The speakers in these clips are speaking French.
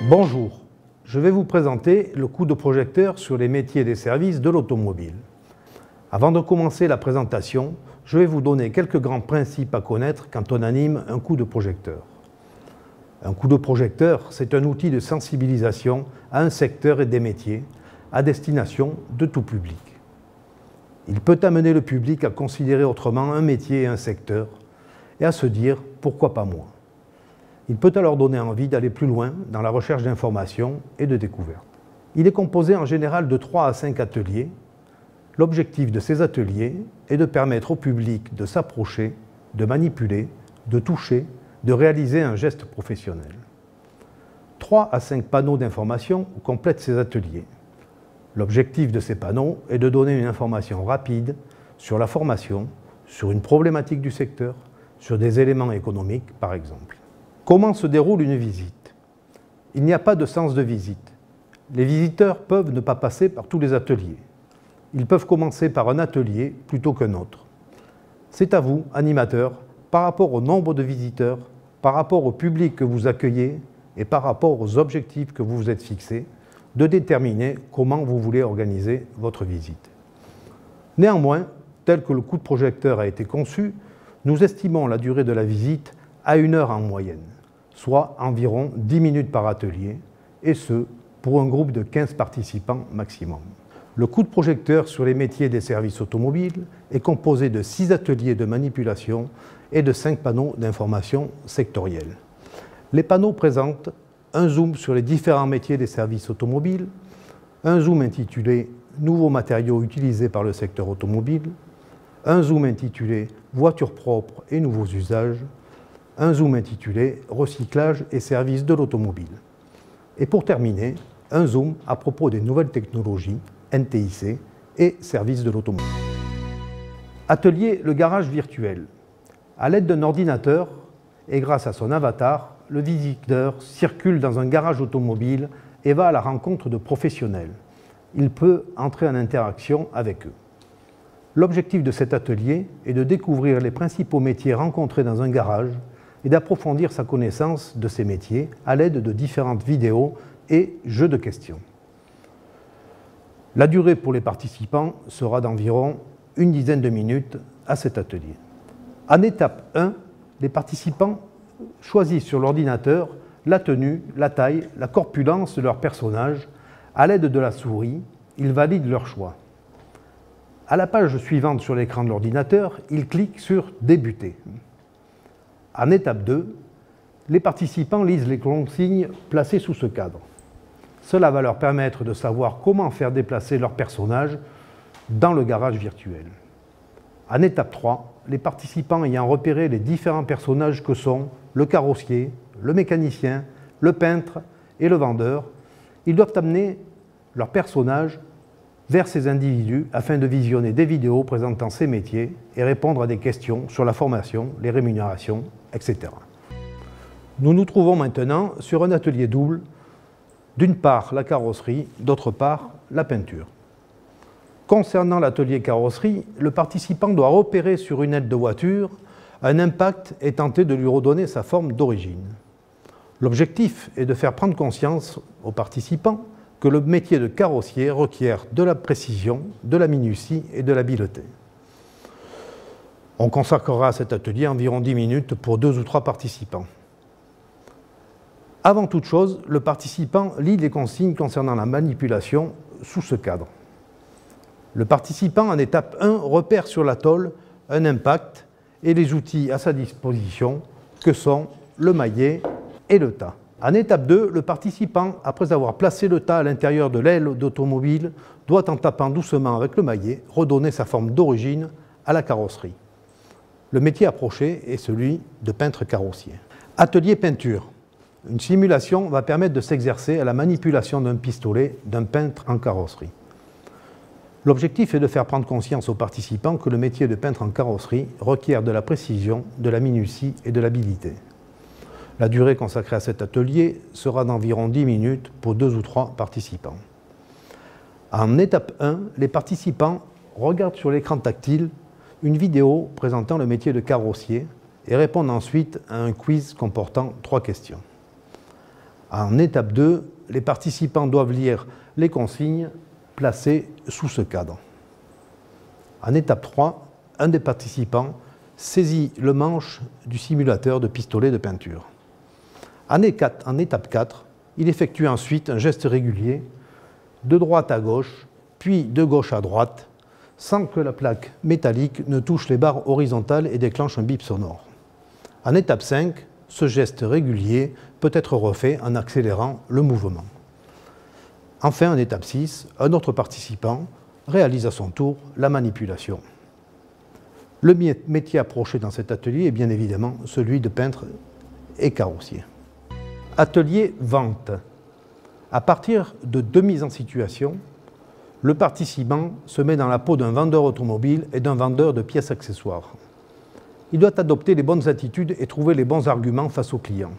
Bonjour, je vais vous présenter le coup de projecteur sur les métiers et les services de l'automobile. Avant de commencer la présentation, je vais vous donner quelques grands principes à connaître quand on anime un coup de projecteur. Un coup de projecteur, c'est un outil de sensibilisation à un secteur et des métiers à destination de tout public. Il peut amener le public à considérer autrement un métier et un secteur et à se dire « pourquoi pas moi ?» Il peut alors donner envie d'aller plus loin dans la recherche d'informations et de découvertes. Il est composé en général de 3 à 5 ateliers. L'objectif de ces ateliers est de permettre au public de s'approcher, de manipuler, de toucher, de réaliser un geste professionnel. 3 à 5 panneaux d'information complètent ces ateliers. L'objectif de ces panneaux est de donner une information rapide sur la formation, sur une problématique du secteur, sur des éléments économiques par exemple. Comment se déroule une visite? Il n'y a pas de sens de visite. Les visiteurs peuvent ne pas passer par tous les ateliers. Ils peuvent commencer par un atelier plutôt qu'un autre. C'est à vous, animateurs, par rapport au nombre de visiteurs, par rapport au public que vous accueillez et par rapport aux objectifs que vous vous êtes fixés, de déterminer comment vous voulez organiser votre visite. Néanmoins, tel que le coup de projecteur a été conçu, nous estimons la durée de la visite à 1 heure en moyenne, soit environ 10 minutes par atelier, et ce, pour un groupe de 15 participants maximum. Le coup de projecteur sur les métiers des services automobiles est composé de 6 ateliers de manipulation et de 5 panneaux d'information sectoriels. Les panneaux présentent un zoom sur les différents métiers des services automobiles, un zoom intitulé « Nouveaux matériaux utilisés par le secteur automobile », un zoom intitulé « Voitures propres et nouveaux usages », un zoom intitulé « Recyclage et services de l'automobile ». Et pour terminer, un zoom à propos des nouvelles technologies, NTIC et services de l'automobile. Atelier le garage virtuel. À l'aide d'un ordinateur et grâce à son avatar, le visiteur circule dans un garage automobile et va à la rencontre de professionnels. Il peut entrer en interaction avec eux. L'objectif de cet atelier est de découvrir les principaux métiers rencontrés dans un garage et d'approfondir sa connaissance de ces métiers à l'aide de différentes vidéos et jeux de questions. La durée pour les participants sera d'environ une dizaine de minutes à cet atelier. En étape 1, les participants choisissent sur l'ordinateur la tenue, la taille, la corpulence de leur personnage. À l'aide de la souris, ils valident leur choix. À la page suivante sur l'écran de l'ordinateur, ils cliquent sur « Débuter ». En étape 2, les participants lisent les consignes placées sous ce cadre. Cela va leur permettre de savoir comment faire déplacer leur personnage dans le garage virtuel. En étape 3, les participants ayant repéré les différents personnages que sont le carrossier, le mécanicien, le peintre et le vendeur, ils doivent amener leur personnage vers ces individus afin de visionner des vidéos présentant ces métiers et répondre à des questions sur la formation, les rémunérations, etc. Nous nous trouvons maintenant sur un atelier double, d'une part la carrosserie, d'autre part la peinture. Concernant l'atelier carrosserie, le participant doit repérer sur une aile de voiture un impact et tenter de lui redonner sa forme d'origine. L'objectif est de faire prendre conscience aux participants que le métier de carrossier requiert de la précision, de la minutie et de l'habileté. On consacrera à cet atelier environ 10 minutes pour 2 ou 3 participants. Avant toute chose, le participant lit les consignes concernant la manipulation sous ce cadre. Le participant en étape 1 repère sur la tôle un impact et les outils à sa disposition que sont le maillet et le tas. En étape 2, le participant, après avoir placé le tas à l'intérieur de l'aile d'automobile, doit, en tapant doucement avec le maillet, redonner sa forme d'origine à la carrosserie. Le métier approché est celui de peintre carrossier. Atelier peinture. Une simulation va permettre de s'exercer à la manipulation d'un pistolet d'un peintre en carrosserie. L'objectif est de faire prendre conscience aux participants que le métier de peintre en carrosserie requiert de la précision, de la minutie et de l'habileté. La durée consacrée à cet atelier sera d'environ 10 minutes pour 2 ou 3 participants. En étape 1, les participants regardent sur l'écran tactile une vidéo présentant le métier de carrossier et répondent ensuite à un quiz comportant 3 questions. En étape 2, les participants doivent lire les consignes placées sous ce cadre. En étape 3, un des participants saisit le manche du simulateur de pistolet de peinture. En étape 4, il effectue ensuite un geste régulier de droite à gauche, puis de gauche à droite, sans que la plaque métallique ne touche les barres horizontales et déclenche un bip sonore. En étape 5, ce geste régulier peut être refait en accélérant le mouvement. Enfin, en étape 6, un autre participant réalise à son tour la manipulation. Le métier approché dans cet atelier est bien évidemment celui de peintre et carrossier. Atelier vente. À partir de 2 mises en situation, le participant se met dans la peau d'un vendeur automobile et d'un vendeur de pièces accessoires. Il doit adopter les bonnes attitudes et trouver les bons arguments face aux clients.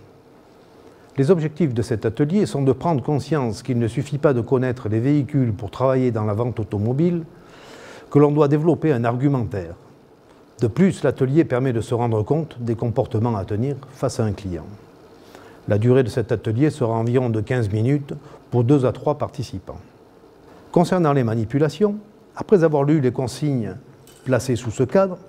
Les objectifs de cet atelier sont de prendre conscience qu'il ne suffit pas de connaître les véhicules pour travailler dans la vente automobile, que l'on doit développer un argumentaire. De plus, l'atelier permet de se rendre compte des comportements à tenir face à un client. La durée de cet atelier sera environ de 15 minutes pour 2 à 3 participants. Concernant les manipulations, après avoir lu les consignes placées sous ce cadre,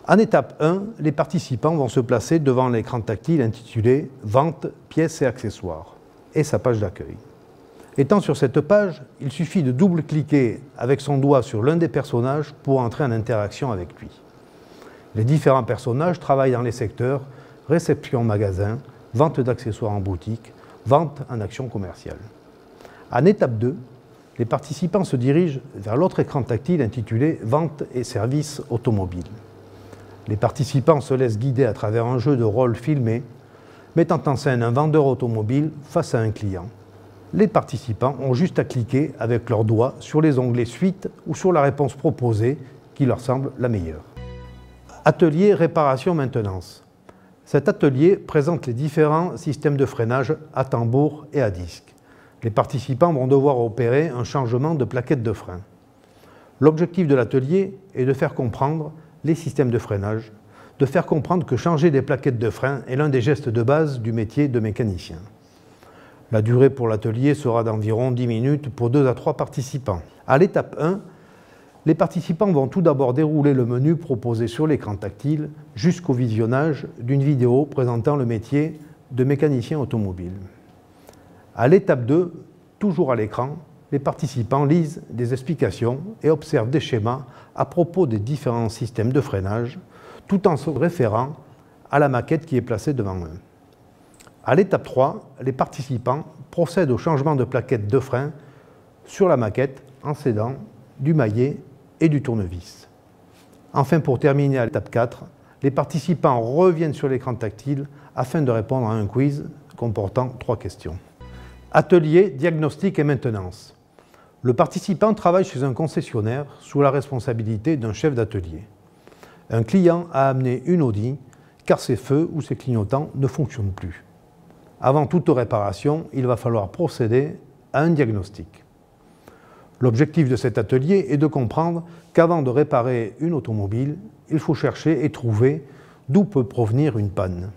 en étape 1, les participants vont se placer devant l'écran tactile intitulé « Vente, pièces et accessoires » et sa page d'accueil. Étant sur cette page, il suffit de double-cliquer avec son doigt sur l'un des personnages pour entrer en interaction avec lui. Les différents personnages travaillent dans les secteurs réception magasin, vente d'accessoires en boutique, vente en action commerciale. En étape 2, les participants se dirigent vers l'autre écran tactile intitulé « Vente et services automobiles ». Les participants se laissent guider à travers un jeu de rôle filmé, mettant en scène un vendeur automobile face à un client. Les participants ont juste à cliquer avec leurs doigts sur les onglets Suite ou sur la réponse proposée qui leur semble la meilleure. Atelier réparation-maintenance. Cet atelier présente les différents systèmes de freinage à tambour et à disque. Les participants vont devoir opérer un changement de plaquette de frein. L'objectif de l'atelier est de faire comprendre les systèmes de freinage, de faire comprendre que changer des plaquettes de frein est l'un des gestes de base du métier de mécanicien. La durée pour l'atelier sera d'environ 10 minutes pour 2 à 3 participants. À l'étape 1, les participants vont tout d'abord dérouler le menu proposé sur l'écran tactile jusqu'au visionnage d'une vidéo présentant le métier de mécanicien automobile. À l'étape 2, toujours à l'écran, les participants lisent des explications et observent des schémas à propos des différents systèmes de freinage, tout en se référant à la maquette qui est placée devant eux. À l'étape 3, les participants procèdent au changement de plaquette de frein sur la maquette en s'aidant du maillet et du tournevis. Enfin, pour terminer à l'étape 4, les participants reviennent sur l'écran tactile afin de répondre à un quiz comportant 3 questions. Atelier, diagnostic et maintenance. Le participant travaille chez un concessionnaire sous la responsabilité d'un chef d'atelier. Un client a amené une Audi car ses feux ou ses clignotants ne fonctionnent plus. Avant toute réparation, il va falloir procéder à un diagnostic. L'objectif de cet atelier est de comprendre qu'avant de réparer une automobile, il faut chercher et trouver d'où peut provenir une panne.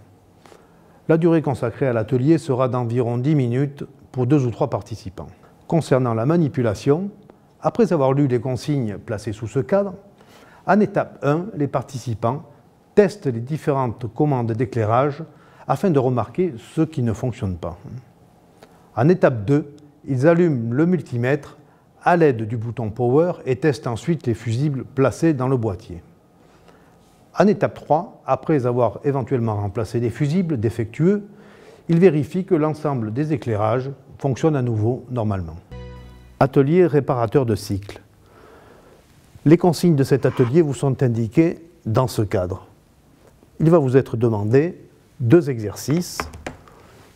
La durée consacrée à l'atelier sera d'environ 10 minutes pour 2 ou 3 participants. Concernant la manipulation, après avoir lu les consignes placées sous ce cadre, en étape 1, les participants testent les différentes commandes d'éclairage afin de remarquer ce qui ne fonctionne pas. En étape 2, ils allument le multimètre à l'aide du bouton Power et testent ensuite les fusibles placés dans le boîtier. En étape 3, après avoir éventuellement remplacé les fusibles défectueux, ils vérifient que l'ensemble des éclairages fonctionne à nouveau normalement. Atelier réparateur de cycle. Les consignes de cet atelier vous sont indiquées dans ce cadre. Il va vous être demandé 2 exercices.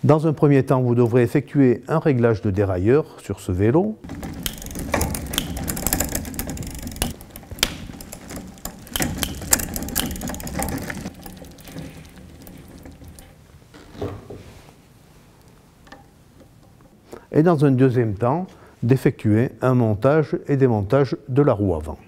Dans un premier temps, vous devrez effectuer un réglage de dérailleur sur ce vélo. Et dans un deuxième temps, d'effectuer un montage et démontage de la roue avant.